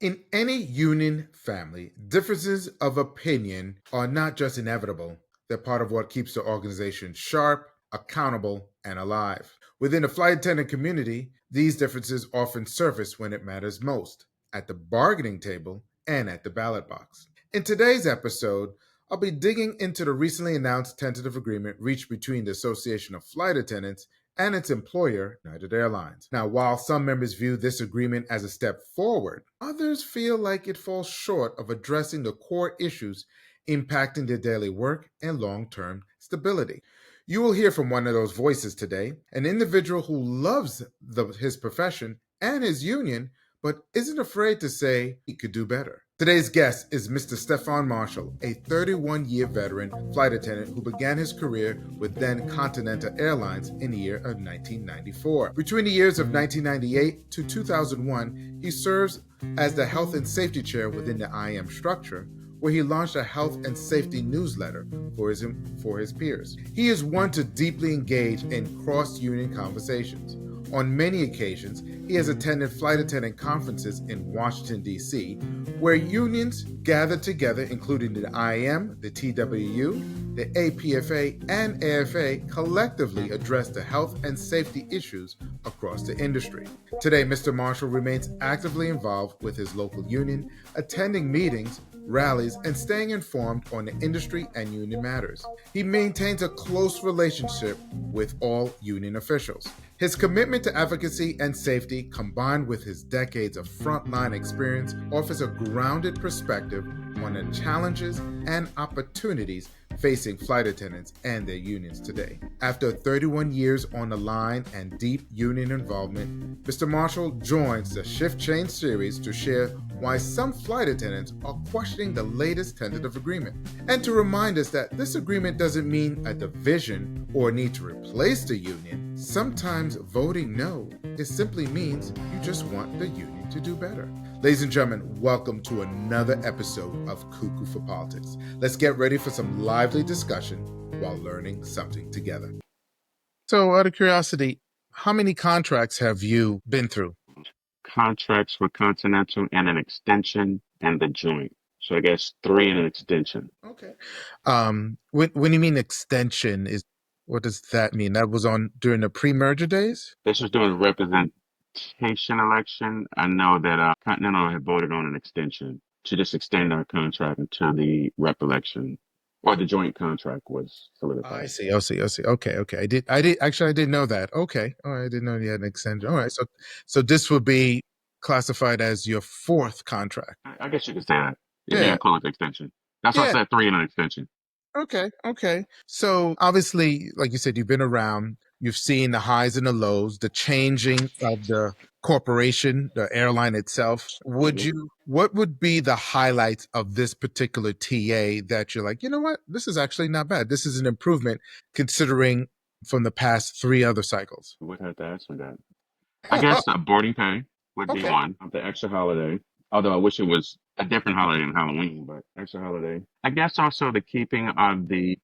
In any union family, differences of opinion are not just inevitable, they're part of what keeps the organization sharp, accountable, and alive. Within the flight attendant community, these differences often surface when it matters most at the bargaining table and at the ballot box. In today's episode, I'll be digging into the recently announced tentative agreement reached between the Association of Flight Attendants and its employer, United Airlines. Now, while some members view this agreement as a step forward, others feel like it falls short of addressing the core issues impacting their daily work and long term stability. You will hear from one of those voices today, an individual who loves his profession and his union, but isn't afraid to say he could do better. Today's guest is Mr. Stefan Marshall, a 31-year veteran flight attendant who began his career with then Continental Airlines in the year of 1994. Between the years of 1998 to 2001, he serves as the Health and Safety Chair within the IM structure, where he launched a health and safety newsletter for his peers. He is one to deeply engage in cross-union conversations. On many occasions, he has attended flight attendant conferences in Washington, D.C., where unions gather together, including the IM, the TWU, the APFA, and AFA, collectively address the health and safety issues across the industry. Today, Mr. Marshall remains actively involved with his local union, attending meetings, rallies, and staying informed on the industry and union matters. He maintains a close relationship with all union officials. His commitment to advocacy and safety, combined with his decades of frontline experience, offers a grounded perspective on the challenges and opportunities facing flight attendants and their unions today. After 31 years on the line and deep union involvement, Mr. Marshall joins the Shift Change series to share why some flight attendants are questioning the latest tentative agreement, and to remind us that this agreement doesn't mean a division or a need to replace the union. Sometimes voting no, it simply means you just want the union to do better. Ladies and gentlemen, welcome to another episode of Cuckoo for Politics. Let's get ready for some lively discussion while learning something together. So, out of curiosity, how many contracts have you been through? Contracts for Continental and an extension and the joint. So I guess three and an extension. Okay. When you mean extension, is what does that mean? That was on during the pre-merger days? This was during the representation election. I know that Continental had voted on an extension to just extend our contract until the rep election or the joint contract was I solidified. see. I see. I see. Okay. Okay. I didn't know that. Okay. All right. I didn't know you had an extension. All right. So this would be classified as your fourth contract. I guess you could say that. Yeah, Yeah. call it the extension. That's why I Yeah. said three and an extension. Okay. Okay. So obviously, like you said, you've been around, you've seen the highs and the lows, the changing of the corporation, the airline itself. Mhm. What would be the highlights of this particular TA that you're like, you know what, this is actually not bad. This is an improvement considering from the past three other cycles. You would have to ask me that. I guess boarding pay would be Okay. one. The extra holiday, although I wish it was a different holiday than Halloween, but extra holiday. I guess also the keeping of the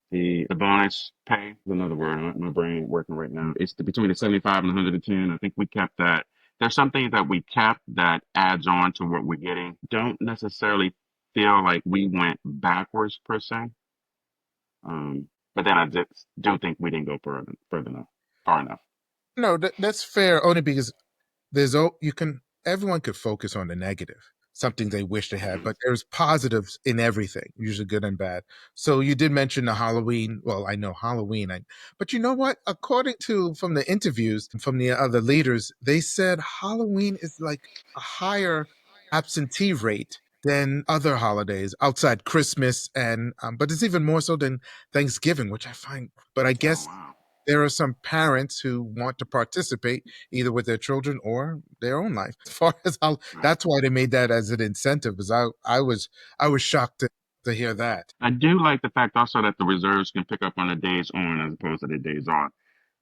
bonus pay is another word. My brain ain't working right now. It's between the 75 and 110. I think we kept that. There's some things that we kept that adds on to what we're getting. Don't necessarily feel like we went backwards per se. But then I just do think we didn't go further enough, far enough. No, that's fair only because you can everyone could focus on the negative, something they wish they had, Mhm. but there's positives in everything, usually good and bad. So you did mention the Halloween. Well, I know Halloween, but you know what? According to from the interviews from the other leaders, they said Halloween is like a higher absentee rate than other holidays outside Christmas, and but it's even more so than Thanksgiving, which I find. But I Oh guess wow. there are some parents who want to participate either with their children or their own life. As far as how, Right. that's why they made that as an incentive. Because I was shocked to hear that. I do like the fact also that the reserves can pick up on the days on as opposed to the days off.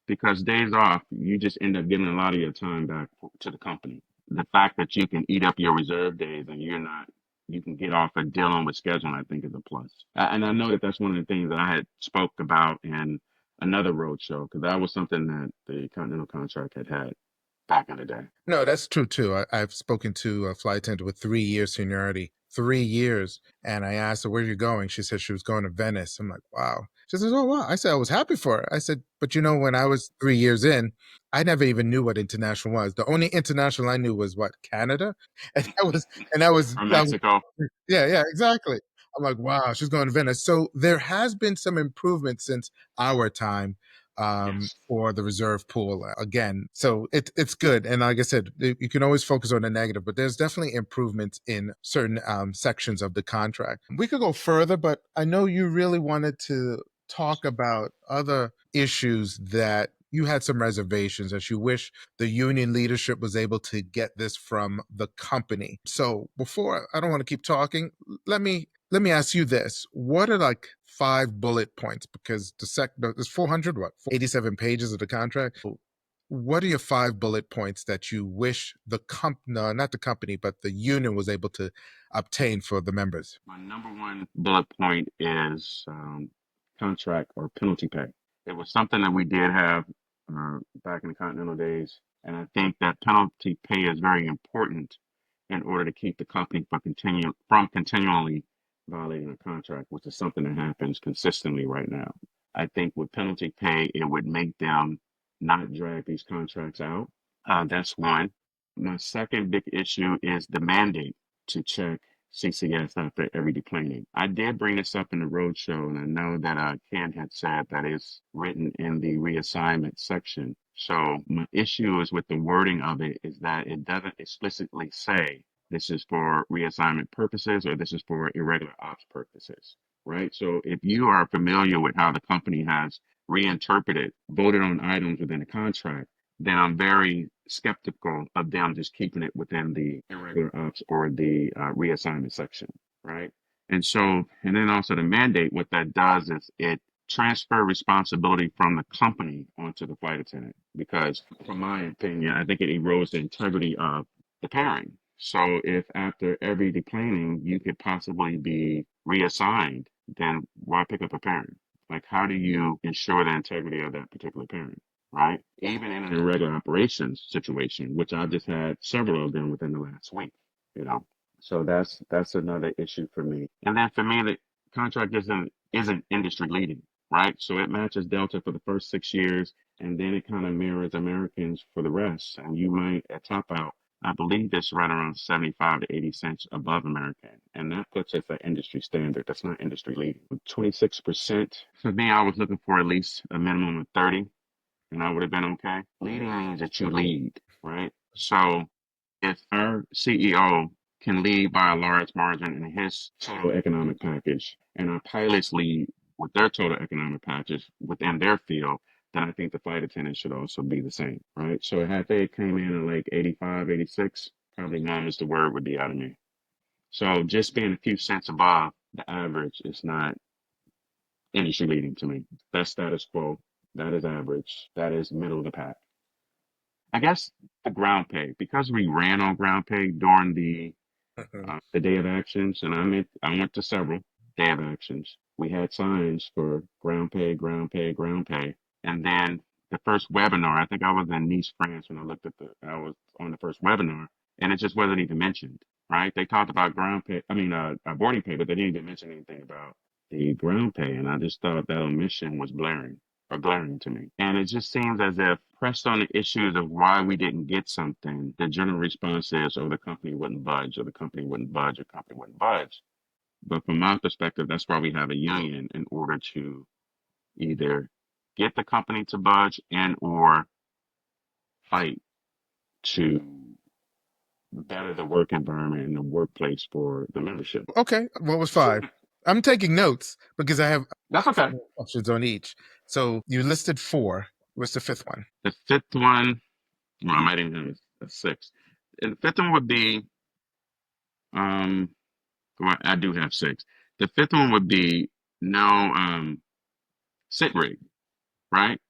Because days off, you just end up giving a lot of your time back to the company. The fact that you can eat up your reserve days and you can get off of dealing with scheduling, I think is a plus. And I know that that's one of the things that I had spoke about in another road show because that was something that the Continental contract had back in the day. No, that's true too. I've spoken to a flight attendant with 3 years seniority, 3 years. And I asked her, where are you going? She said she was going to Venice. I'm like, wow. She says, oh, wow. I said, I was happy for her. I said, but you know, when I was 3 years in, I never even knew what international was. The only international I knew was what, Canada? Or That was, Mexico. yeah, yeah, exactly. I'm like, wow, she's going to Venice. So there has been some improvement since our time Yes. for the reserve pool again. So it's good. And like I said, you can always focus on the negative, but there's definitely improvements in certain sections of the contract. We could go further, but I know you really wanted to talk about other issues that you had some reservations that you wish the union leadership was able to get this from the company. So before, I don't want to keep talking, let me ask you this. What are like 5 bullet points? Because there's 400, 87 pages of the contract. What are your 5 bullet points that you wish no, not the company, but the union was able to obtain for the members? My number one bullet point is contract or penalty pay. It was something that we did have back in the Continental days, and I think that penalty pay is very important in order to keep the company from continually violating a contract, which is something that happens consistently right now. I think with penalty pay, it would make them not drag these contracts out. That's one. My second big issue is the mandate to check CCS after every deplaning. I did bring this up in the roadshow, and I know that Ken had said that it's written in the reassignment section. So my issue is with the wording of it is that it doesn't explicitly say this is for reassignment purposes or this is for irregular ops purposes, right? So if you are familiar with how the company has reinterpreted voted on items within the contract, then I'm very skeptical of them just keeping it within the irregular ops or the reassignment section, right? And then also the mandate, what that does is it transfer responsibility from the company onto the flight attendant. Because, from my opinion, I think it erodes the integrity of the pairing. So, if after every deplaning you could possibly be reassigned, then why pick up a pairing? Like, how do you ensure the integrity of that particular pairing? Right? Even in an irregular operations situation, which I just had several of them within the last week, you know. So that's another issue for me. And then for me, the contract isn't industry leading, right? So it matches Delta for the first 6 years, and then it kind of mirrors Americans for the rest. And you might at top out, I believe it's right around 75 to 80 cents above American, and that puts us at industry standard. That's not industry leading. 26%. For me, I was looking for at least a minimum of 30 and I would have been okay. Leading means that you lead, right? So if our CEO can lead by a large margin in his total economic package, and our pilots lead with their total economic package within their field, then I think the flight attendants should also be the same, right? So had they came in at like 85, 86, probably none is the word would be out of me. So just being a few cents above the average is not industry leading to me. That's status quo. That is average. That is middle of the pack. I guess the ground pay, because we ran on ground pay during the day of actions, and I went to several day of actions. We had signs for ground pay, ground pay, ground pay, and then the first webinar. I think I was in Nice, France, when I was on the first webinar, and it just wasn't even mentioned. Right? They talked about ground pay. I mean, boarding pay, but they didn't even mention anything about the ground pay, and I just thought that omission was glaring to me. And it just seems as if pressed on the issues of why we didn't get something, the general response is, oh, the company wouldn't budge, or the company wouldn't budge, or the company wouldn't budge. But from my perspective, that's why we have a union in order to either get the company to budge and or fight to better the work environment and the workplace for the membership. Okay, what was 5? I'm taking notes because I have That's okay. options on each. So you listed 4. What's the 5th one? The fifth one, well, I might even have a sixth. And the fifth one would be, um, well, I do have six. The fifth one would be no sit rate, right?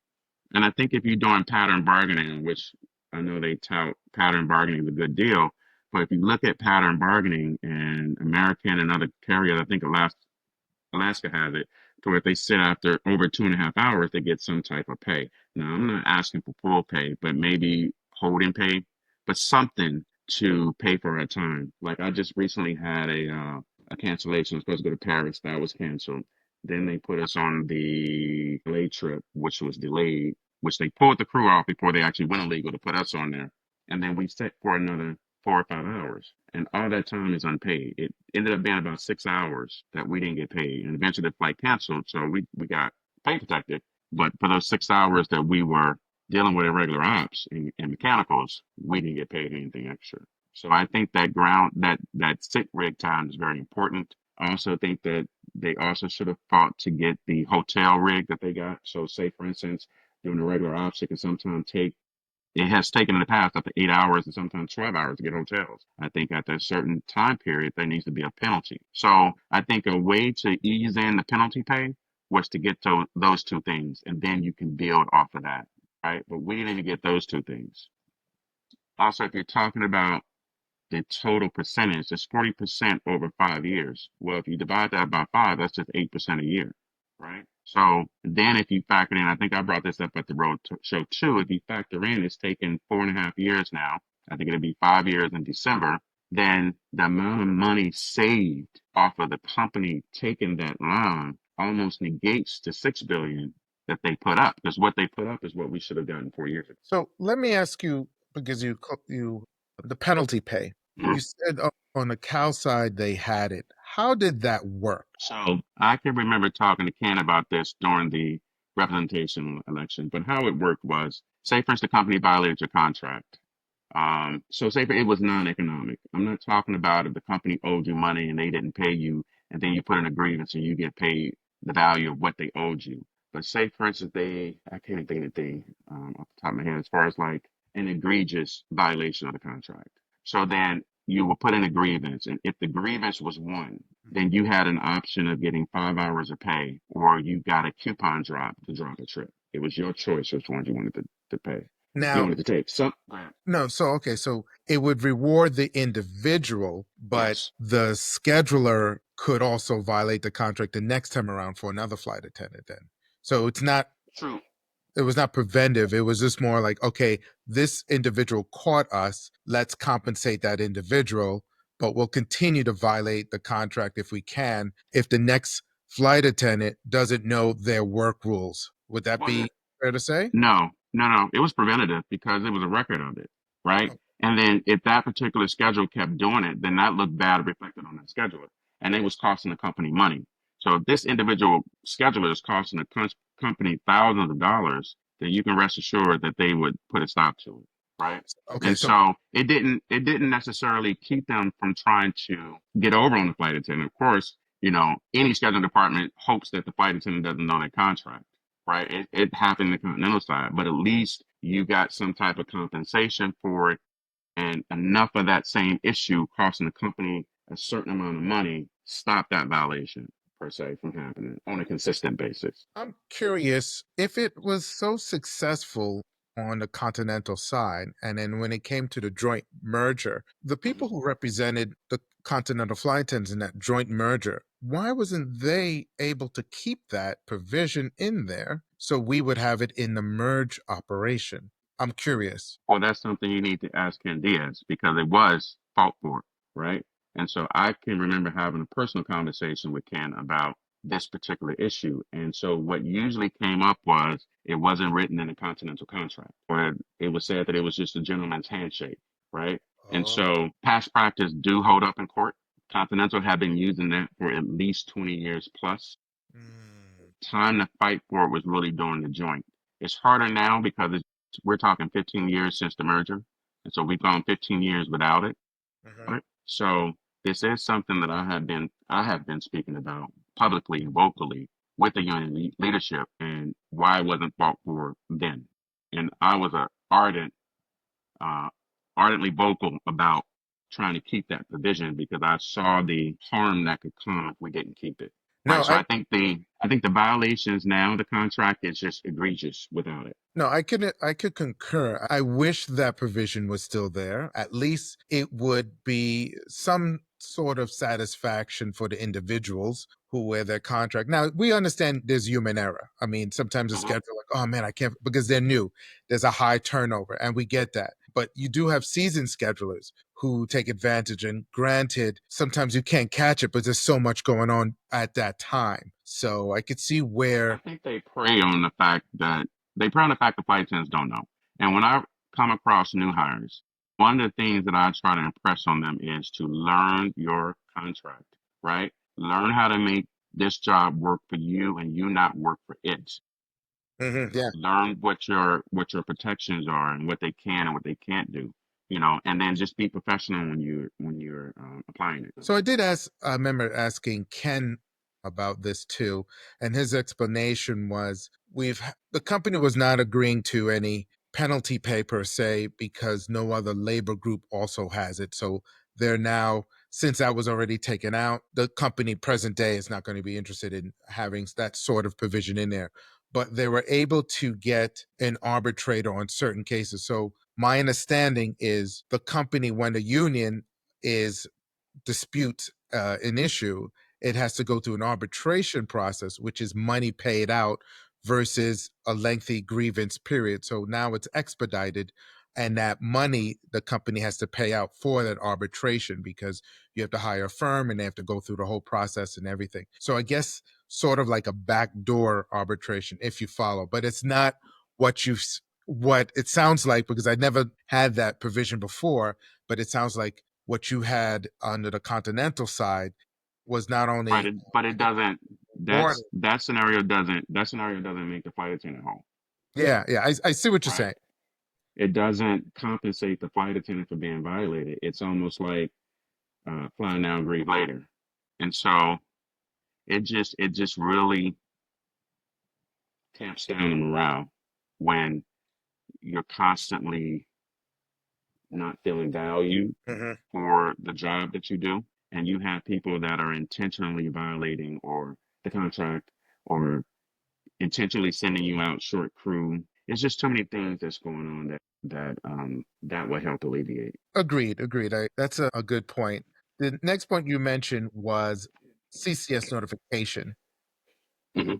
And I think if you're doing pattern bargaining, which I know they tout pattern bargaining is a good deal, but if you look at pattern bargaining and American and other carriers, I think Alaska has it, to where if they sit after over 2.5 hours, they get some type of pay. Now, I'm not asking for full pay, but maybe holding pay, but something to pay for our time. Like I just recently had a cancellation. I was supposed to go to Paris. That was canceled. Then they put us on the delayed trip, which was delayed, which they pulled the crew off before they actually went illegal to put us on there. And then we set for another 4 or 5 hours. And all that time is unpaid. It ended up being about 6 hours that we didn't get paid. And eventually the flight canceled. So we got pay protected. But for those 6 hours that we were dealing with irregular ops and mechanicals, we didn't get paid anything extra. So I think that sick rig time is very important. I also think that they also should have fought to get the hotel rig that they got. So say for instance, during the regular ops, it can sometimes take it has taken in the past up to 8 hours and sometimes 12 hours to get hotels. I think at a certain time period, there needs to be a penalty. So I think a way to ease in the penalty pay was to get to those two things, and then you can build off of that, right? But we didn't get those two things. Also, if you're talking about the total percentage, it's 40% over 5 years. Well, if you divide that by five, that's just 8% a year, right? So then if you factor in, I think I brought this up at the show too. If you factor in, it's taken 4.5 years now. I think it'll be 5 years in December. Then the amount of money saved off of the company taking that line almost negates the 6 billion that they put up, because what they put up is what we should have done 4 years ago. So let me ask you, because you the penalty pay. You said on the Cal side they had it. How did that work? So I can remember talking to Ken about this during the representation election, but how it worked was, say for instance, the company violated your contract. So say for it was non-economic. I'm not talking about if the company owed you money and they didn't pay you, and then you put in a grievance and you get paid the value of what they owed you. But say for instance, I can't think of anything off the top of my head as far as like an egregious violation of the contract. So then you will put in a grievance, and if the grievance was won, then you had an option of getting 5 hours of pay, or you got a coupon drop to drop a trip. It was your choice which one you wanted to pay. You Now, wanted to take. So no, so okay, so it would reward the individual, but yes, the scheduler could also violate the contract the next time around for another flight attendant then. So true. it was not preventive. It was just more like, okay, this individual caught us. Let's compensate that individual, but we'll continue to violate the contract if we can, if the next flight attendant doesn't know their work rules. Would that Well, be fair to say? no, no, no. It was preventative because it was a record of it, right? Oh, And then if that particular schedule kept doing it, then that looked bad reflected on that scheduler, and it was costing the company money. So if this individual scheduler is costing the company thousands of dollars, then you can rest assured that they would put a stop to it, right? okay, And so so it didn't necessarily keep them from trying to get over on the flight attendant. Of course, any scheduling department hopes that the flight attendant doesn't know their contract, right? It happened in the Continental side, but at least you got some type of compensation for it, and enough of that same issue costing the company a certain amount of money stop that violation per se from happening on a consistent basis. I'm curious if it was so successful on the continental side, and then when it came to the joint merger, the people Mhm. who represented the continental flight attendants in that joint merger, why wasn't they able to keep that provision in there so we would have it in the merge operation? I'm curious. Well, that's something you need to ask Ken Diaz because it was fought for, right? And so I can remember having a personal conversation with Ken about this particular issue. And so what usually came up was it wasn't written in a continental contract, or it was said that it was just a gentleman's handshake, right? And Oh. so past practice do hold up in court. Continental have been using that for at least 20 years plus. Mm. Time to fight for it was really during the joint. It's harder now because we're talking 15 years since the merger, and so we've gone 15 years without it. Mhm. Right? So this is something that I have been speaking about publicly and vocally with the union leadership, and why it wasn't fought for then. And I was a uh, ardently vocal about trying to keep that provision because I saw the harm that could come if we didn't keep it. No, Right. So I think the violations now, the contract is just egregious without it. No, I could concur. I wish that provision was still there. At least it would be some sort of satisfaction for the individuals who wear their contract. Now, we understand there's human error. I mean, sometimes the Mhm. schedule like, oh man, I can't because they're new. There's a high turnover, and we get that. But you do have season schedulers who take advantage. And granted, sometimes you can't catch it, but there's so much going on at that time. So I could see I where. think they prey on the fact that flight attendants don't know. And when I come across new hires, one of the things that I try to impress on them is to learn your contract, right? Learn how to make this job work for you and you not work for it. Yeah. Learn what your protections are and what they can and what they can't do, and then just be professional when you're applying it. So I remember asking Ken about this too, and his explanation was the company was not agreeing to any penalty pay per se because no other labor group also has it. So they're now, since that was already taken out, the company present day is not going to be interested in having that sort of provision in there. But they were able to get an arbitrator on certain cases. So my understanding is the company, when the union is dispute an issue, it has to go through an arbitration process, which is money paid out versus a lengthy grievance period. So now it's expedited, and that money the company has to pay out for that arbitration because you have to hire a firm and they have to go through the whole process and everything. So I guess sort of like a backdoor arbitration, if you follow, but it's not what you what it sounds like, because I never had that provision before, but it sounds like what you had under the continental side was not But only it doesn't. warning. That scenario doesn't make the flight attendant whole, Yeah, yeah, I see what you're right? saying. It doesn't compensate the flight attendant for being violated. It's almost like flying down grief later, and so it just really tamps down the morale when you're constantly not feeling valued Hmm. for the job that you do, and you have people that are intentionally violating or the contract or intentionally sending you out short crew. It's just too many things that's going on that will help alleviate. Agreed, agreed. That's a good point. The next point you mentioned was CCS notification, Hmm.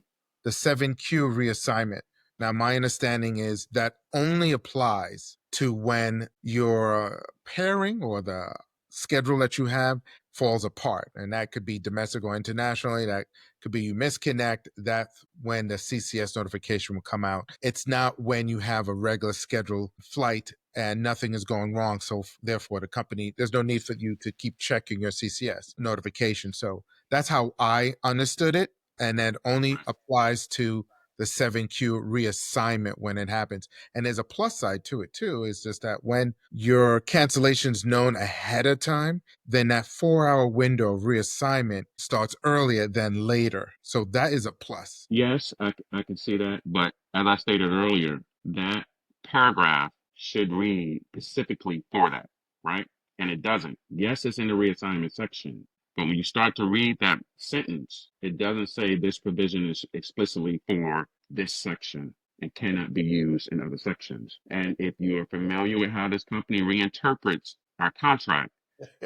the 7Q reassignment. Now, my understanding is that only applies to when your pairing or the schedule that you have falls apart. And that could be domestic or internationally. That could be you misconnect. That's when the CCS notification will come out. It's not when you have a regular scheduled flight and nothing is going wrong. So therefore, the company, there's no need for you to keep checking your CCS notification. So that's how I understood it, and that only applies to the 7Q reassignment when it happens. And there's a plus side to it too, is just that when your cancellation's known ahead of time, then that 4 hour window of reassignment starts earlier than later. So that is a plus. Yes, I can see that, but as I stated earlier, that paragraph should read specifically for that, right? And it doesn't. Yes, it's in the reassignment section, but when you start to read that sentence, it doesn't say this provision is explicitly for this section and cannot be used in other sections. And if you are familiar with how this company reinterprets our contract,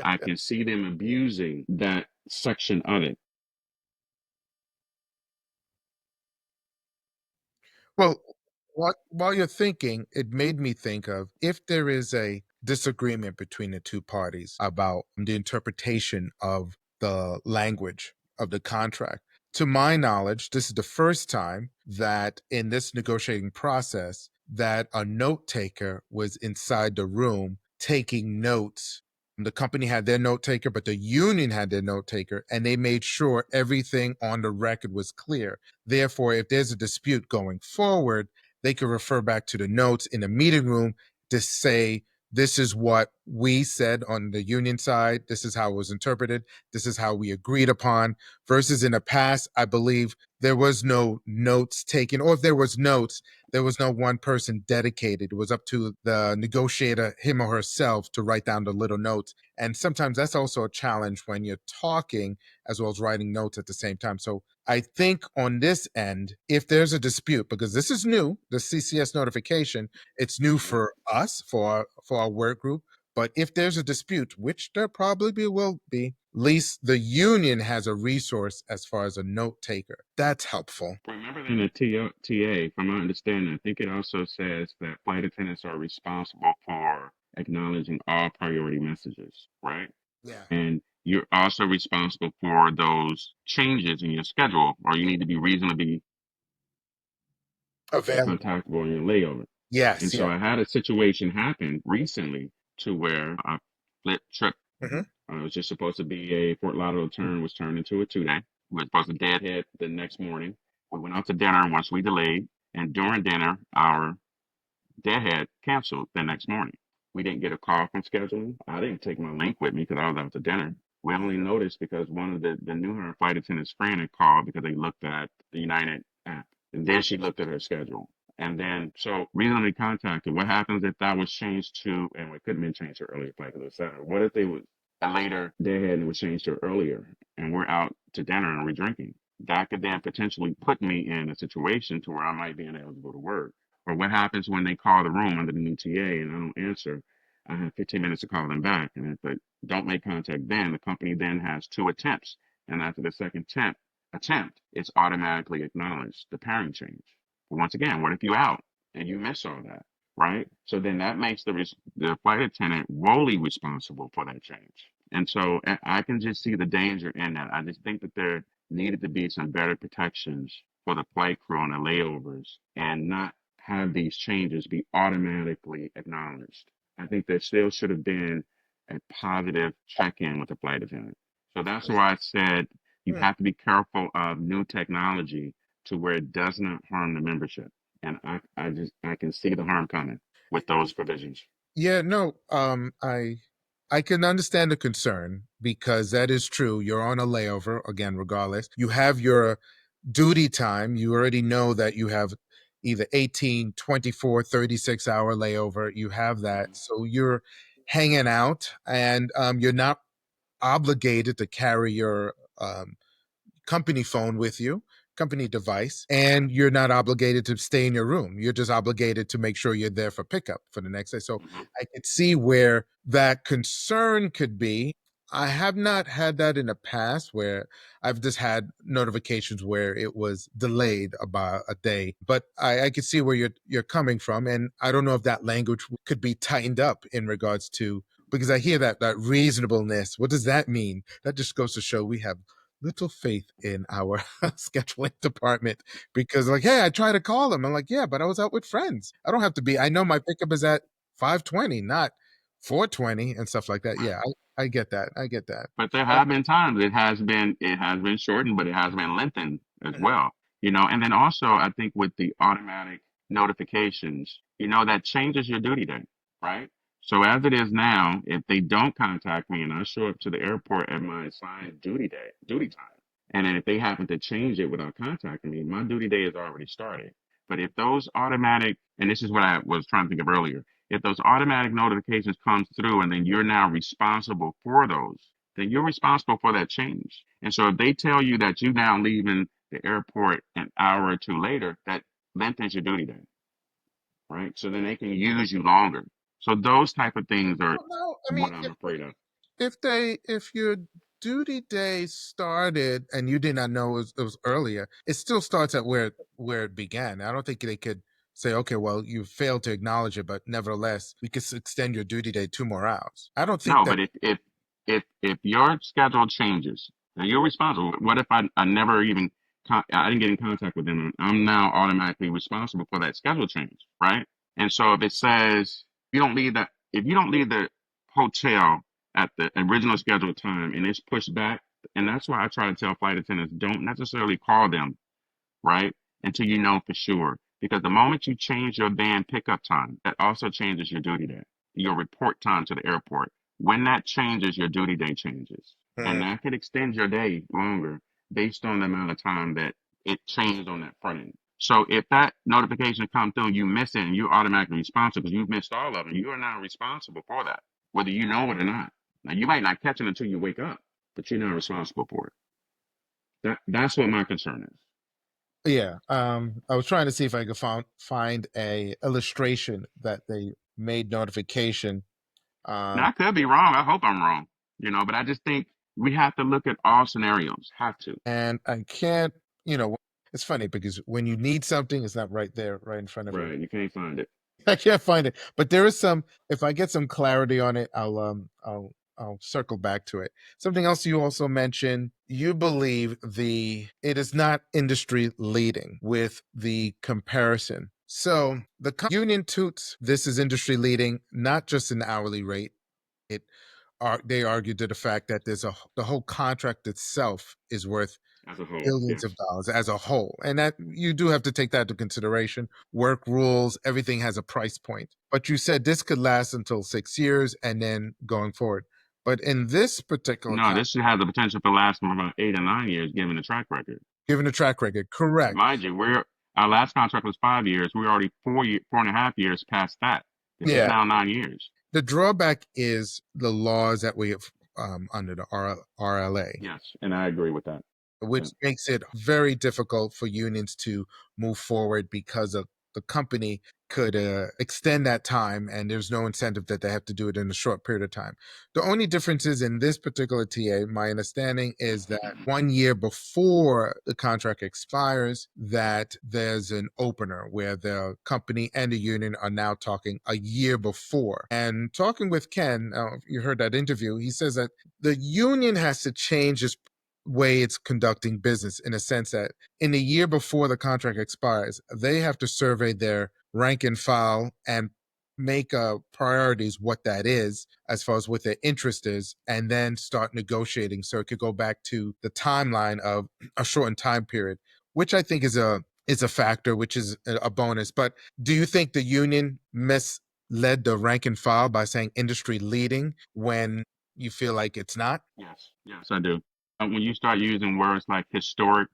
I can see them abusing that section of it. Well, while you're thinking, it made me think of, if there is a disagreement between the two parties about the interpretation of the language of the contract. To my knowledge, this is the first time that in this negotiating process that a note taker was inside the room taking notes. The company had their note taker, but the union had their note taker, and they made sure everything on the record was clear. Therefore, if there's a dispute going forward, they could refer back to the notes in the meeting room to say, this is what we said on the union side. This is how it was interpreted. This is how we agreed upon. Versus in the past, I believe there was no notes taken, or if there was notes, there was no one person dedicated. It was up to the negotiator, him or herself, to write down the little notes. And sometimes that's also a challenge when you're talking as well as writing notes at the same time. So I think on this end, if there's a dispute, because this is new, the CCS notification, it's new Mhm. for us, for our work group. But if there's a dispute, which there probably will be, at least the union has a resource as far as a note taker. That's helpful. Remember in the TA, from my understanding, I think it also says that flight attendants are responsible for acknowledging all priority messages, right? Yeah. And you're also responsible for those changes in your schedule, or you need to be reasonably Available. contactable in your layover. And Yes. so Yeah. I had a situation happen recently to where a flip trip. Hmm. It was just supposed to be a Fort Lauderdale turn, was turned into a 2 day. We were supposed to deadhead the next morning. We went out to dinner once we delayed, and during dinner, our deadhead canceled the next morning. We didn't get a call from scheduling. I didn't take my link with me because I was out to dinner. We only noticed because one of the new hire flight attendant's friend had called because they looked at the United app. And then she looked at her schedule. And then, so reasonably contacted. What happens if that was changed to, and it couldn't have been changed to earlier flight because it was Saturday. What if they was a later deadhead and it was changed to earlier and we're out to dinner and we're drinking? That could then potentially put me in a situation to where I might be ineligible to work. Or what happens when they call the room under the new TA and I don't answer? I have 15 minutes to call them back. And if I don't make contact then, the company then has two attempts. And after the second attempt, it's automatically acknowledged the pairing change. But once again, what if you're out and you miss all that, right? So then that makes the flight attendant wholly responsible for that change. And so I can just see the danger in that. I just think that there needed to be some better protections for the flight crew on the layovers and not have these changes be automatically acknowledged. I think there still should have been a positive check-in with the flight attendant. So that's why I said you Hmm. have to be careful of new technology to where it does not harm the membership. And I can see the harm coming with those provisions. Yeah, no, I can understand the concern because that is true. You're on a layover again, regardless. You have your duty time. You already know that you have either 18, 24, 36 hour layover. You have that. Mhm. So you're hanging out and you're not obligated to carry your company phone with you, company device, and you're not obligated to stay in your room. You're just obligated to make sure you're there for pickup for the next day. So Mhm. I could see where that concern could be. I have not had that in the past where I've just had notifications where it was delayed about a day. But I could see where you're coming from. And I don't know if that language could be tightened up in regards to because I hear that reasonableness. What does that mean? That just goes to show we have little faith in our scheduling department because like, hey, I tried to call them. I'm like, yeah, but I was out with friends. I don't have to be. I know my pickup is at 5:20, not 4:20 and stuff like that. Right. Yeah, I get that. I get that. But there Uh, have been times it has been shortened, but it has been lengthened as mhm. well. And then also I think with the automatic notifications, that changes your duty day, right? So as it is now, if they don't contact me and I show up to the airport at my assigned duty time, and then if they happen to change it without contacting me, my duty day has already started. But if those automatic, and this is what I was trying to think of earlier, if those automatic notifications comes through and then you're now responsible for those, then you're responsible for that change. And so if they tell you that you now leaving the airport an hour or two later, that lengthens your duty day, right? So then they can use you longer. So those type of things are No, I mean, what I'm afraid of. if your duty day started and you did not know it was earlier, it still starts at where it began. I don't think they could say, okay, well, you failed to acknowledge it, but nevertheless, we could extend your duty day 2 more hours. I don't think No, that. but if your schedule changes, now you're responsible. What if I never even I didn't get in contact with them? I'm now automatically responsible for that schedule change, right? And so if it says if you don't leave the hotel at the original scheduled time and it's pushed back, and that's why I try to tell flight attendants don't necessarily call them, right? Until you know for sure. Because the moment you change your van pickup time, that also changes your duty day, your report time to the airport. When that changes, your duty day changes. And Hmm. that could extend your day longer based on the amount of time that it changes on that front end. So if that notification comes through and you miss it and you're automatically responsible because you've missed all of them, you are now responsible for that, whether you know it or not. Now you might not catch it until you wake up, but you're not responsible for it. That's what my concern is. Yeah, I was trying to see if I could find a illustration that they made notification. Now, Um, I could be wrong. I hope I'm wrong, but I just think we have to look at all scenarios. Have to. and I can't, you know, it's funny because when you need something, it's not right there, right in front of you. Right. You can't find it. I can't find it, but there is some. If I get some clarity on it, I'll circle back to it. Something else you also mentioned, you believe the it is not industry leading with the comparison. So the union toots this is industry leading, not just an hourly rate. It they argue to the fact that the whole contract itself is worth as a whole. billions of Yes. dollars as a whole. And that you do have to take that into consideration. Work rules, everything has a price point. But you said this could last until 6 years and then going forward. But in this particular No, this has the potential to last for about 8 or 9 years, given the track record. given the track record, correct. Mind you, we're our last contract was 5 years. We're already 4.5 years past that. This is Yeah. now 9 years. The drawback is the laws that we have under the RLA. Yes, and I agree with that. Which makes it very difficult for unions to move forward because of the company could extend that time and there's no incentive that they have to do it in a short period of time. The only difference is in this particular TA, my understanding is that 1 year before the contract expires, that there's an opener where the company and the union are now talking a year before. And talking with Ken, you heard that interview, he says that the union has to change its way it's conducting business in a sense that in the year before the contract expires, they have to survey their rank and file and make priorities what that is as far as what their interest is, and then start negotiating so it could go back to the timeline of a shortened time period, which I think is a factor, which is a bonus. But do you think the union misled the rank and file by saying industry leading when you feel like it's not? Yes, I do. When you start using words like historic,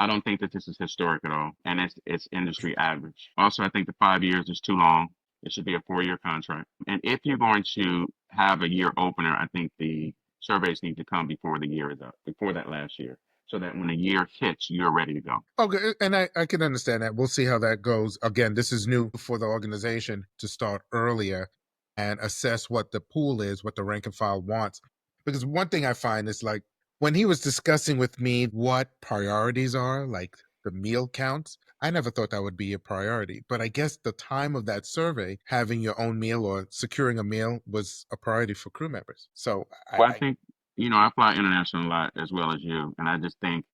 I don't think that this is historic at all, and it's industry average. Also, I think the 5 years is too long. It should be a 4 year contract. And if you're going to have a year opener, I think the surveys need to come before the year is up, before that last year, so that when the year hits, you're ready to go. Okay, and I can understand that. We'll see how that goes. Again, this is new for the organization to start earlier and assess what the pool is, what the rank and file wants. Because one thing I find is like when he was discussing with me what priorities are, like the meal counts, I never thought that would be a priority. But I guess the time of that survey, having your own meal or securing a meal was a priority for crew members. So Well, I think, I fly international a lot as well as you, and I just think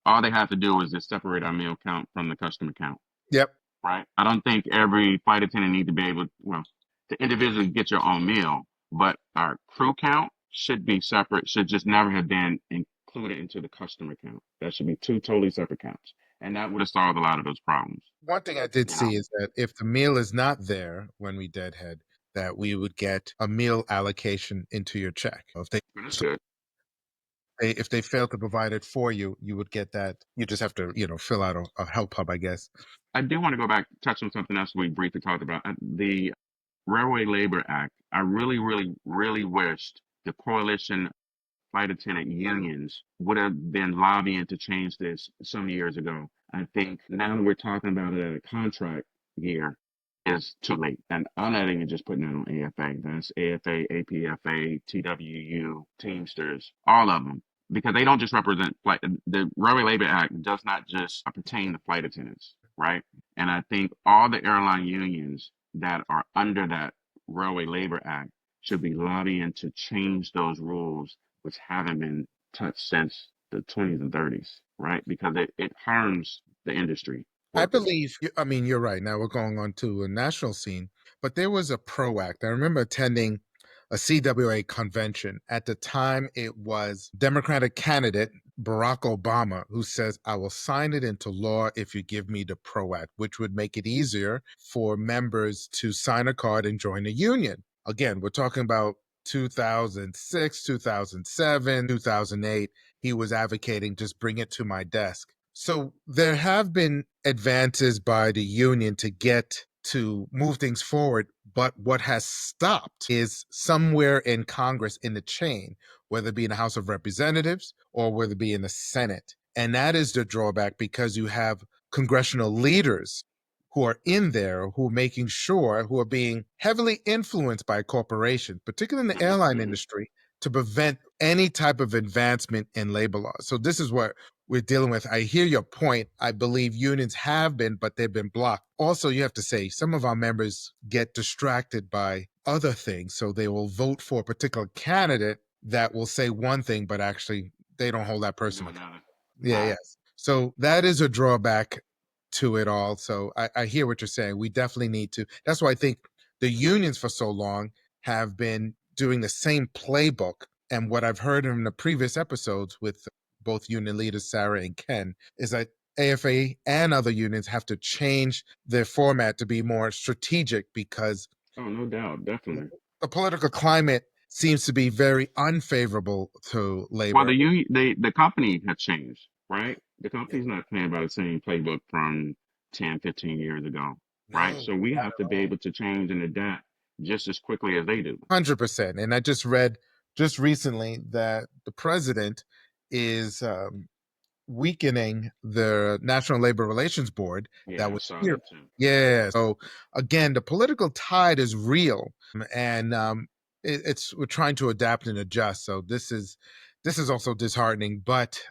all they have to do is just separate our meal count from the customer count. Yep. Right? I don't think every flight attendant need to be able, well, to individually get your own meal, but our crew count should be separate, should just never have been included into the customer count. That should be two totally separate counts. And that would have solved a lot of those problems. One thing I did You know, see is that if the meal is not there when we deadhead, that we would get a meal allocation into your check. that's good. If they fail to provide it for you, you would get that. You just have to, fill out a help hub, I guess. I do want to go back, touch on something else we briefly talked about. The Railway Labor Act. I really, really, really wished the coalition flight attendant unions would have been lobbying to change this some years ago. I think now that we're talking about it at a contract year is too late. And I'm not even just putting it on AFA. That's AFA, APFA, TWU, Teamsters, all of them. Because they don't just represent flight. The Railway Labor Act does not just pertain to flight attendants, right? And I think all the airline unions that are under that Railway Labor Act should be lobbying to change those rules, which haven't been touched since the 20s and 30s, right? Because it harms the industry. I believe, I mean, you're right. Now we're going on to a national scene, but there was a PRO Act. I remember attending a CWA convention. At the time, it was Democratic candidate Barack Obama who says, I will sign it into law if you give me the PRO Act, which would make it easier for members to sign a card and join a union. Again, we're talking about 2006, 2007, 2008. He was advocating just bring it to my desk. So there have been advances by the union to get to move things forward, but what has stopped is somewhere in Congress in the chain, whether it be in the House of Representatives or whether it be in the Senate. And that is the drawback because you have congressional leaders who are in there who are making sure, who are being heavily influenced by corporations, particularly in the airline industry, to prevent any type of advancement in labor laws. So this is what we're dealing with. I hear your point. I believe unions have been, but they've been blocked. Also, you have to say some of our members get distracted by other things. So they will vote for a particular candidate that will say one thing, but actually they don't hold that They person do accountable. another. Yeah, Right. yes. So that is a drawback to it all. So I hear what you're saying. We definitely need to. That's why I think the unions for so long have been doing the same playbook. And what I've heard in the previous episodes with both union leaders, Sarah and Ken, is that AFA and other unions have to change their format to be more strategic because Oh, no doubt, definitely. the political climate seems to be very unfavorable to Well, labor. the company has changed, right? The company's not playing by the same playbook from 10, 15 years ago, right? No, So we not have at to be all. able to change and adapt just as quickly as they do. 100%. And I just read just recently that the president is weakening the National Labor Relations Board that Yeah, I was saw here. that too. Yeah. So again, the political tide is real, and it's we're trying to adapt and adjust. So this is also disheartening, but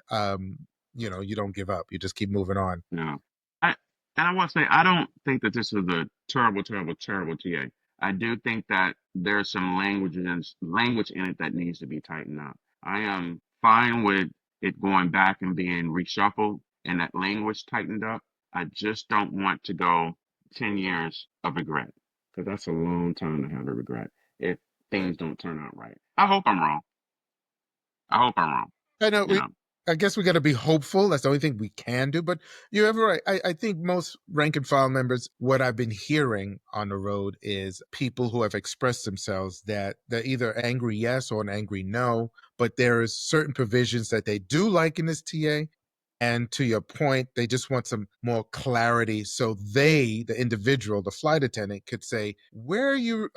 you don't give up. You just keep moving on. No. I and I want to say I don't think that this is a terrible, terrible, terrible TA. I do think that there's some language in it that needs to be tightened up. I am fine with it going back and being reshuffled and that language tightened up. I just don't want to go 10 years of regret because that's a long time to have a regret if things don't turn out right. I hope I'm wrong. I hope I'm wrong. I know You we. know. I guess we got to be hopeful. That's the only thing we can do. But you're ever right. I think most rank and file members, what I've been hearing on the road is people who have expressed themselves that they're either angry yes or an angry no. But there is certain provisions that they do like in this TA. And to your point, they just want some more clarity so they, the individual, the flight attendant, could say, where are you?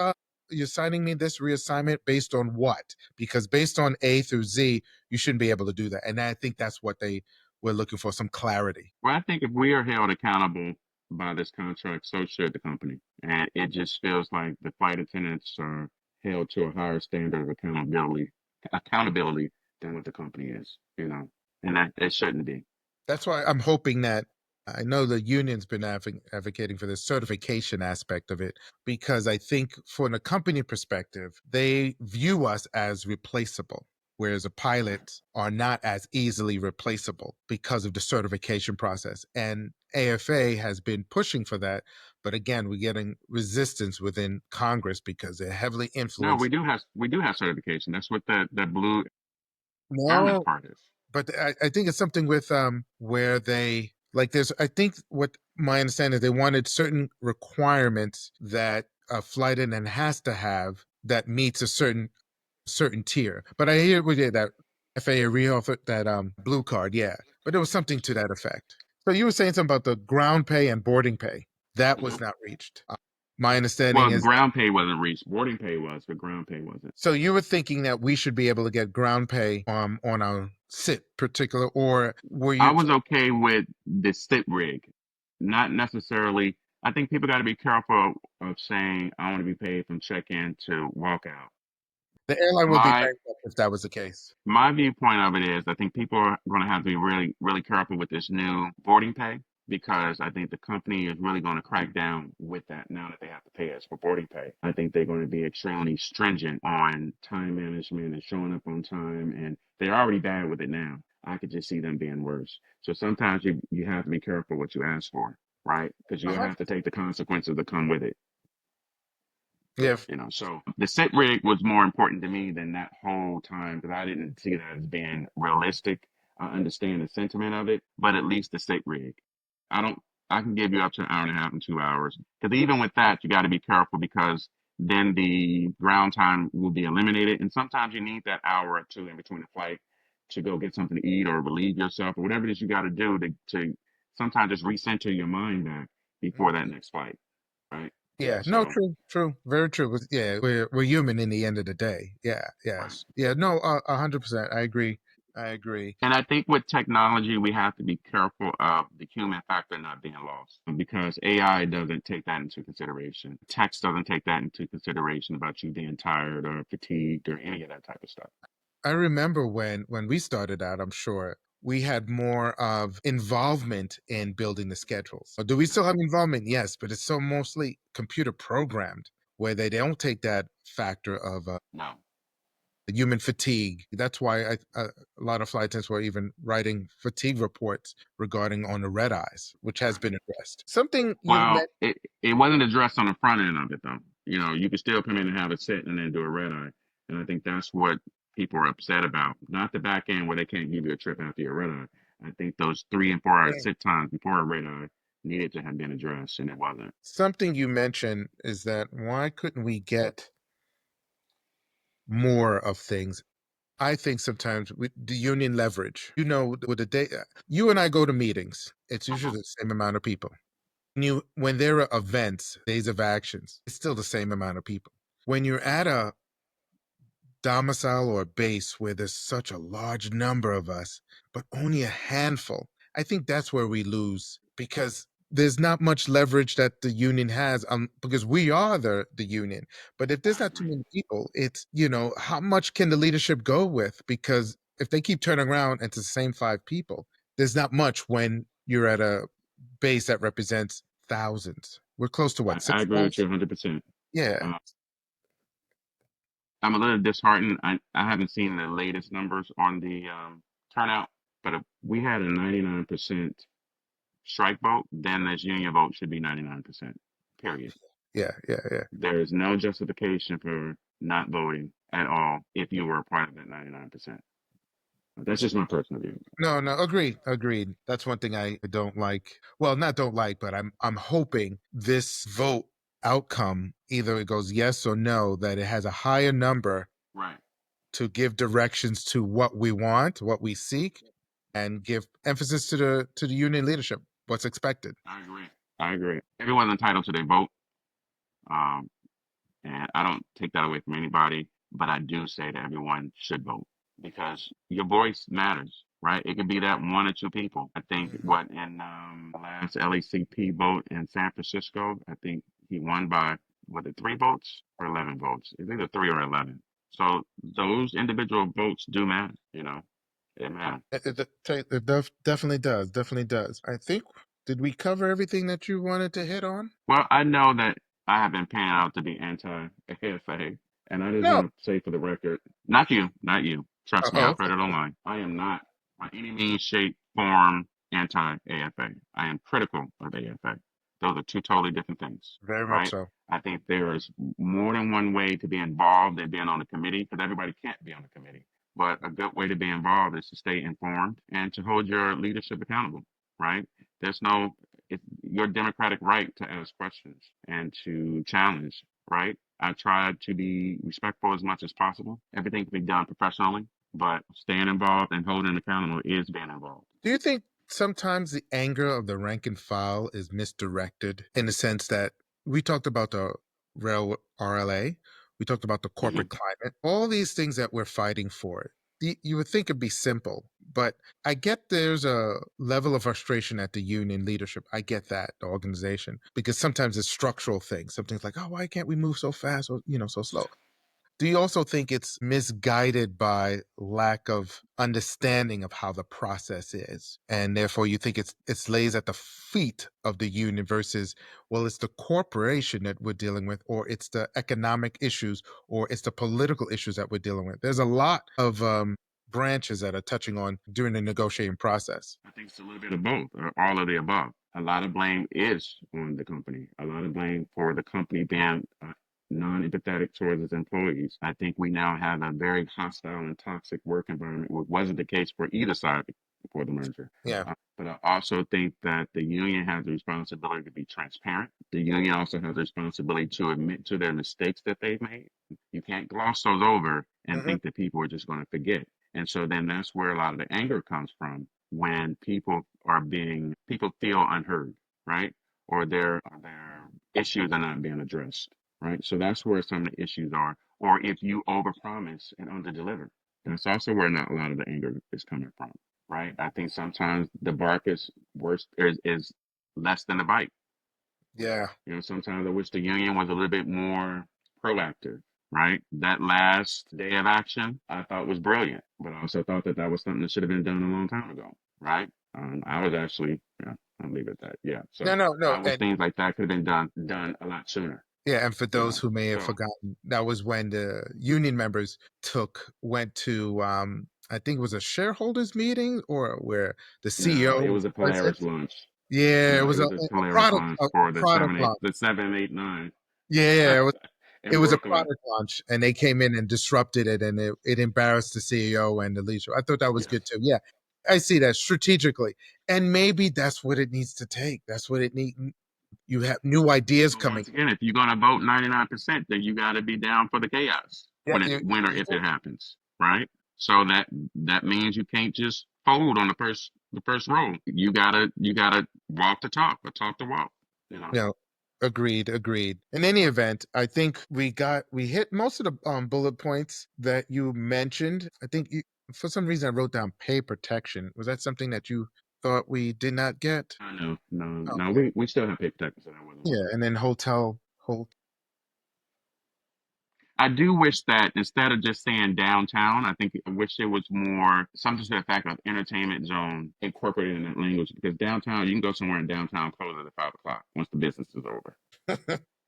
You're signing me this reassignment based on what? Because based on A through Z, you shouldn't be able to do that. And I think that's what they were looking for, some clarity. Well, I think if we are held accountable by this contract, so should the company. And it just feels like the flight attendants are held to a higher standard of accountability than what the company is, and that it shouldn't be. That's why I'm hoping that I know the union's been advocating for the certification aspect of it because I think, from a company perspective, they view us as replaceable, whereas a pilots are not as easily replaceable because of the certification process. And AFA has been pushing for that, but again, we're getting resistance within Congress because they're heavily No, influenced. we do have certification. That's what that blue airman No, part is. but I think it's something with where they like there's I think what my understanding is they wanted certain requirements that a flight attendant has to have that meets a certain tier. But I hear we did that FAA reoffered that blue card, yeah. But it was something to that effect. So you were saying something about the ground pay and boarding pay. That was Mhm. not reached. My understanding Well, is ground pay wasn't reached. Boarding pay was, but ground pay wasn't. so you were thinking that we should be able to get ground pay on our sit particular, or were I you was okay with the sit rig, not necessarily. I think people got to be careful of saying I want to be paid from check-in to walk out. the airline would be My bankrupt if that was the case. my viewpoint of it is I think people are going to have to be really, really careful with this new boarding pay because I think the company is really going to crack down with that now that they have to pay us for boarding pay. I think they're going to be extremely stringent on time management and showing up on time, and they're already bad with it now. I could just see them being worse. So sometimes you have to be careful what you ask for, right? Because you Uh-huh. have to take the consequences that come with it. Yeah, So the sit rig was more important to me than that whole time because I didn't see that as being realistic. I understand the sentiment of it, but at least the sit rig. I don't, I can give you up to an hour and a half and 2 hours. Because even with that, you got to be careful because then the ground time will be eliminated. And sometimes you need that hour or two in between the flight to go get something to eat or relieve yourself or whatever it is you got to do to sometimes just recenter your mind back before that mhm. next flight, right? Yeah. No, So, true, true, very true. Yeah, we're human in the end of the day. Yeah, right. yes, yeah. No, 100%. I agree. I agree. And I think with technology, we have to be careful of the human factor not being lost because AI doesn't take that into consideration. Text doesn't take that into consideration about you being tired or fatigued or any of that type of stuff. I remember when we started out. I'm sure we had more of involvement in building the schedules. Do we still have involvement? Yes, but it's so mostly computer programmed where they don't take that factor of No. human fatigue. That's why a lot of flight attendants were even writing fatigue reports regarding on the red eyes, which has Right. been addressed. Something you Well, meant. it wasn't addressed on the front end of it though. You know, you could still come in and have a sit and then do a red eye. And I think that's what people are upset about. Not the back end where they can't give you a trip after your red eye. I think those 3 and 4 hour sit times before a red eye needed to have been addressed and it wasn't. Something you mentioned is that why couldn't we get more of things? I think sometimes with the union leverage, with the day, you and I go to meetings, it's Uh-huh. usually the same amount of people. When there are events, days of actions, it's still the same amount of people. When you're at a domicile or base where there's such a large number of us, but only a handful, I think that's where we lose because there's not much leverage that the union has because we are the union. But if there's I not too agree. many people, it's, how much can the leadership go with? Because if they keep turning around and it's the same five people, there's not much when you're at a base that represents thousands. We're close to what, I agree with you 6,000? 100%. Yeah. Uh, I'm a little disheartened. I haven't seen the latest numbers on the turnout, but if we had a 99% strike vote, then this union vote should be 99%, period. Yeah, yeah, yeah. There is no justification for not voting at all if you were a part of that 99%. That's just my personal view. No, no, agreed, agreed. That's one thing I don't like. Well, not don't like, but I'm hoping this vote outcome, either it goes yes or no, that it has a higher number Right. to give directions to what we want, what we seek, and give emphasis to the union leadership, what's expected. I agree. I agree. Everyone's entitled to their vote. Um, And I don't take that away from anybody, but I do say that everyone should vote because your voice matters, right? It could be that one or two people. I think Mhm. what in the last LACP vote in San Francisco, I think he won by was it 3 votes or 11 votes? It's either 3 or 11. So those individual votes do matter, you know, it matters. Definitely does, definitely does. I think, did we cover everything that you wanted to hit on? Well, I know that I have been panning out to be anti-AFA, and I just No. want to say for the record, not you, not you. Trust me, I've heard Okay. it online. I am not by any means, shape, form anti-AFA. I am critical of AFA. Those are two totally different things, Very much right? so. I think there is more than one way to be involved than being on the committee because everybody can't be on the committee. But a good way to be involved is to stay informed and to hold your leadership accountable, right? There's no it's your democratic right to ask questions and to challenge, right? I try to be respectful as much as possible. Everything can be done professionally, but staying involved and holding accountable is being involved. Do you think sometimes the anger of the rank and file is misdirected in the sense that we talked about the rail RLA, we talked about the Hmm. corporate climate, all these things that we're fighting for? You would think it'd be simple, but I get there's a level of frustration at the union leadership. I get that, the organization, because sometimes it's structural things. Something's like, oh, why can't we move so fast or so slow? Do you also think it's misguided by lack of understanding of how the process is, and therefore you think it's lays at the feet of the union versus, well, it's the corporation that we're dealing with, or it's the economic issues, or it's the political issues that we're dealing with? There's a lot of branches that are touching on during the negotiating process. I think it's a little bit of both, or all of the above. A lot of blame is on the company. A lot of blame for the company being non-empathetic towards its employees. I think we now have a very hostile and toxic work environment, which wasn't the case for either side before the merger. Yeah. But I also think that the union has the responsibility to be transparent. The union also has the responsibility to admit to their mistakes that they've made. You can't gloss those over and Hmm. think that people are just going to forget. And so then that's where a lot of the anger comes from when people feel unheard, right? Or their issues are not being addressed, right? So that's where some of the issues are. Or if you overpromise and underdeliver, that's also where not a lot of the anger is coming from, right? I think sometimes the bark is worse is less than the bite. Yeah. You know, sometimes I wish the union was a little bit more proactive, right? That last day of action, I thought was brilliant, but I also thought that that was something that should have been done a long time ago, right? I was actually, yeah, I'll leave it at that. Yeah. So No, I wish and things like that could have been done a lot sooner, yeah, and for you those know? who may have So, forgotten, that was when the union members went to I think it was a shareholders meeting or where the CEO no, it was was a present. Polaris lunch. Yeah, it No, it was was a a Polaris product lunch for the product launch. the 789 Yeah, it in was a Brooklyn. product launch, and they came in and disrupted it, and it embarrassed the CEO and the leadership. I thought that was good Yes. too. Yeah, I see that strategically, and maybe that's what it needs to take. That's what it need. You have new ideas But coming. once again, if you're gonna vote 99%, then you got to be down for the chaos Yeah, when or if it happens, right? So that means you can't just fold on the first roll. You gotta walk the talk or talk the walk. You know. yeah. Agreed, agreed. In any event, I think we hit most of the bullet points that you mentioned. I think for some reason I wrote down pay protection. Was that something that you thought we did not get? I know, no, Okay. we still have paper tech, so that wasn't one Yeah, of them. and then hotel. I do wish that instead of just saying downtown, I wish it was more something to the fact of entertainment zone incorporated in that language because downtown, you can go somewhere in downtown close at 5 o'clock once the business is over.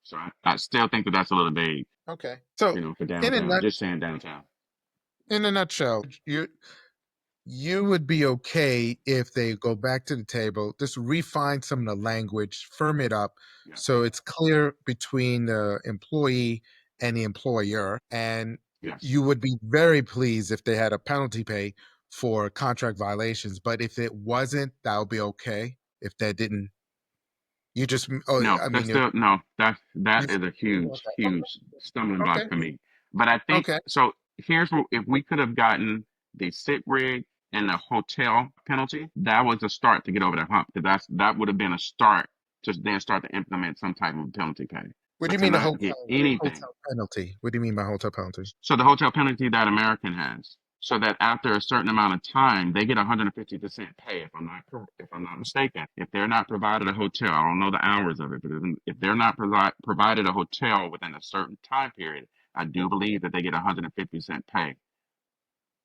So I still think that that's a little vague, Okay. So for in a downtown, nut just saying downtown. in a nutshell, you would be okay if they go back to the table, just refine some of the language, firm it up Yes, so it's clear between the employee and the employer. And yes. you would be very pleased if they had a penalty pay for contract violations. But if it wasn't, that would be okay. If that didn't, you just, oh, No, I that's mean, still no. you, That is a huge, okay, huge stumbling block okay, for me. But I think okay. so. Here's what if we could have gotten the sit rig and the hotel penalty, that was a start to get over the hump. Because that would have been a start to then start to implement some type of penalty pay. What do But you to mean the not get anything, hotel penalty? What do you mean by hotel penalty? so the hotel penalty that American has, so that after a certain amount of time, they get 150% pay. If I'm not mistaken, if they're not provided a hotel, I don't know the hours of it, but if they're not provided a hotel within a certain time period, I do believe that they get 150% pay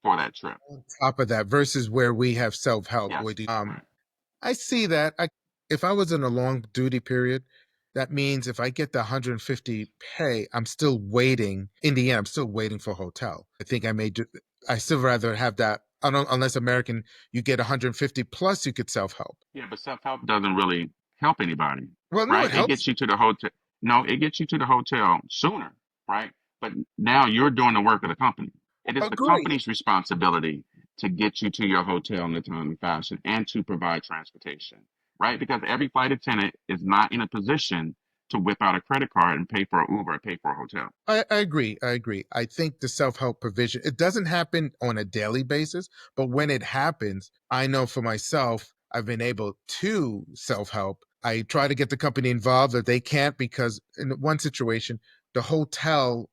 for that trip. On top of that, versus where we have self help, Yes, right. I see that. If I was in a long duty period, that means if I get the 150 pay, I'm still waiting. In the end, I'm still waiting for hotel. I think I still rather have that. I don't, unless American, you get 150 plus, you could self help. Yeah, but self help doesn't really help anybody, Well, no, it right? It helps. gets you to the hotel. No, it gets you to the hotel sooner, right? But now you're doing the work of the company. It is the Agree. company's responsibility to get you to your hotel in a timely fashion and to provide transportation, right? Because every flight attendant is not in a position to whip out a credit card and pay for an Uber or pay for a hotel. I agree. I agree. I think the self help provision, it doesn't happen on a daily basis, but when it happens, I know for myself, I've been able to self help. I try to get the company involved, but they can't because in one situation, the hotel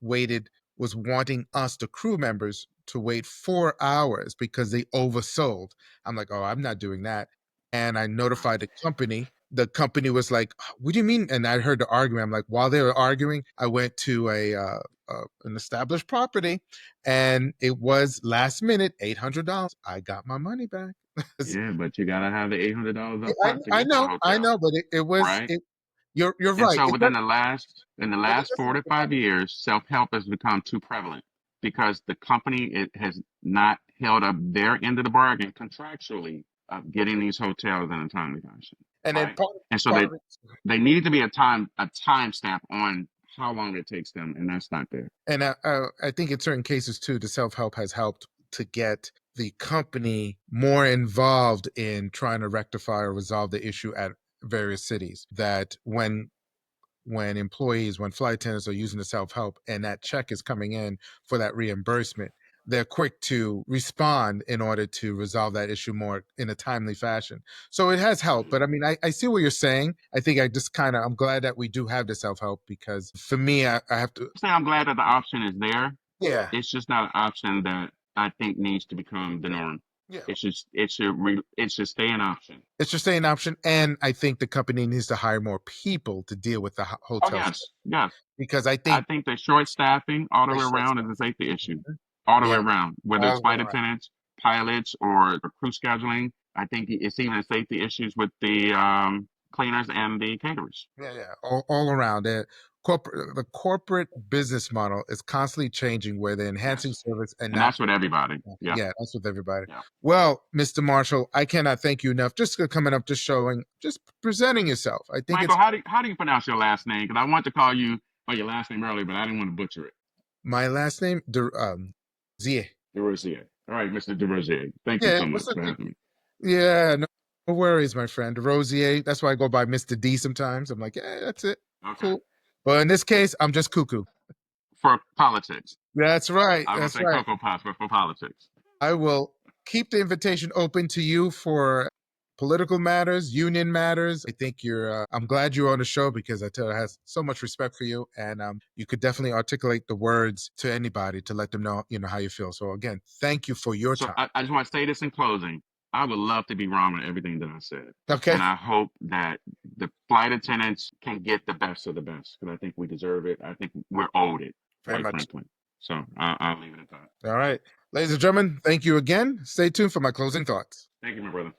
was wanting us, the crew members, to wait 4 hours because they oversold. I'm like, oh, I'm not doing that. And I Right. notified the company. The company was like, what do you mean? And I heard the argument. I'm like, while they were arguing, I went to an established property, and it was last minute $800. I got my money back. Yeah, but you gotta have the $800 up front to I get to the know, hotel, but it was right? it. You're And right. so It does, in the but it last doesn't four have to to five happen. years, self-help has become too prevalent because the company has not held up their end of the bargain contractually of getting these hotels in a timely fashion, And then right? And so part of it, they needed to be a time stamp on how long it takes them, and that's not there. and I think in certain cases too, the self help has helped to get the company more involved in trying to rectify or resolve the issue at various cities. That when flight attendants are using the self help and that check is coming in for that reimbursement, they're quick to respond in order to resolve that issue more in a timely fashion. So it has helped. Mhm. But I mean, I see what you're saying. I think I'm glad that we do have the self help because for me, I have to, So I'm glad that the option is there. yeah. It's just not an option that I think needs to become the norm. Yeah. It should stay an option. It's just an option. And I think the company needs to hire more people to deal with the Oh hotel stuff. yes, yes. Because I I think think the short staffing all the they way short around stuff. is a safety issue. All the way Yeah, around, whether all it's the way flight around. attendants, pilots, or crew scheduling. I think it's even safety issues with the cleaners and the caterers. Yeah, yeah, all around. The corporate business model is constantly changing where they're enhancing Yes, service and and not. that's with everybody. Yeah, Yeah, that's with everybody. yeah. Well, Mr. Marshall, I cannot thank you enough just for coming up, just showing, just presenting yourself. I think Michael, it's how do you pronounce your last name? Because I wanted to call you by your last name earlier, but I didn't want to butcher it. my last name, Zie. DeRosier. All right, Mr. DeRosier. Thank you Yeah, so what's much up? for having me. Yeah, no, no worries, my friend. Rosier. That's why I go by Mr. D sometimes. I'm like, yeah, that's it. Okay. Cool. But in this case, I'm just cuckoo. For politics, That's right. I will That's say right. Cocoa Pops, but for politics. I will keep the invitation open to you for political matters, union matters. I think I'm glad you're on the show because I tell you, I have so much respect for you, and you could definitely articulate the words to anybody to let them know, how you feel. So again, thank you for your So time. I just want to say this in closing. I would love to be wrong on everything that I said. Okay, And I hope that the flight attendants can get the best of the best because I think we deserve it. I think we're owed it, very quite much. frankly. So I'll leave it at that. All right, ladies and gentlemen, thank you again. Stay tuned for my closing thoughts. Thank you, my brother.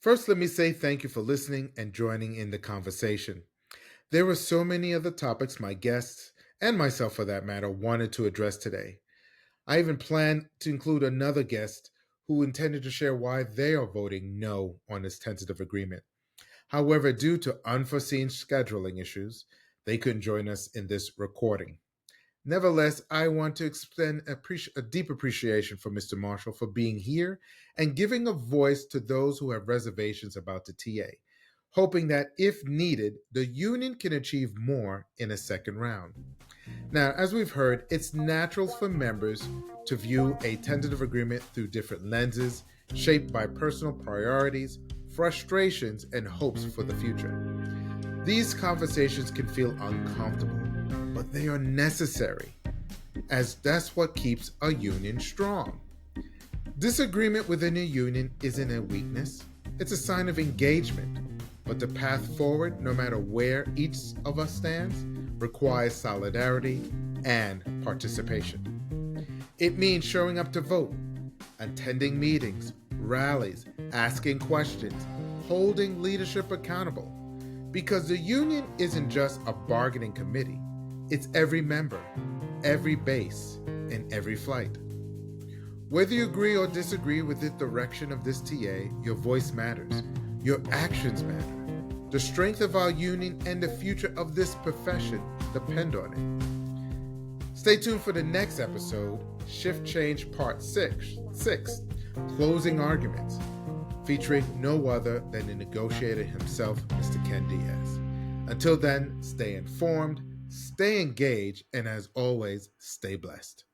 First, let me say thank you for listening and joining in the conversation. There were so many other topics my guests, and myself for that matter, wanted to address today. I even plan to include another guest who intended to share why they are voting no on this tentative agreement. However, due to unforeseen scheduling issues, they couldn't join us in this recording. Nevertheless, I want to extend a deep appreciation for Mr. Marshall for being here and giving a voice to those who have reservations about the TA, hoping that if needed, the union can achieve more in a second round. Now, as we've heard, it's natural for members to view a tentative agreement through different lenses, shaped by personal priorities, frustrations, and hopes for the future. These conversations can feel uncomfortable, but they are necessary, as that's what keeps a union strong. Disagreement within a union isn't a weakness, it's a sign of engagement. But the path forward, no matter where each of us stands, requires solidarity and participation. It means showing up to vote, attending meetings, rallies, asking questions, holding leadership accountable. Because the union isn't just a bargaining committee, it's every member, every base, and every flight. Whether you agree or disagree with the direction of this TA, your voice matters. Your actions matter. The strength of our union and the future of this profession depend on it. Stay tuned for the next episode, Shift Change Part 6, Closing Arguments, featuring no other than the negotiator himself, Mr. Ken Diaz. Until then, stay informed, stay engaged, and as always, stay blessed.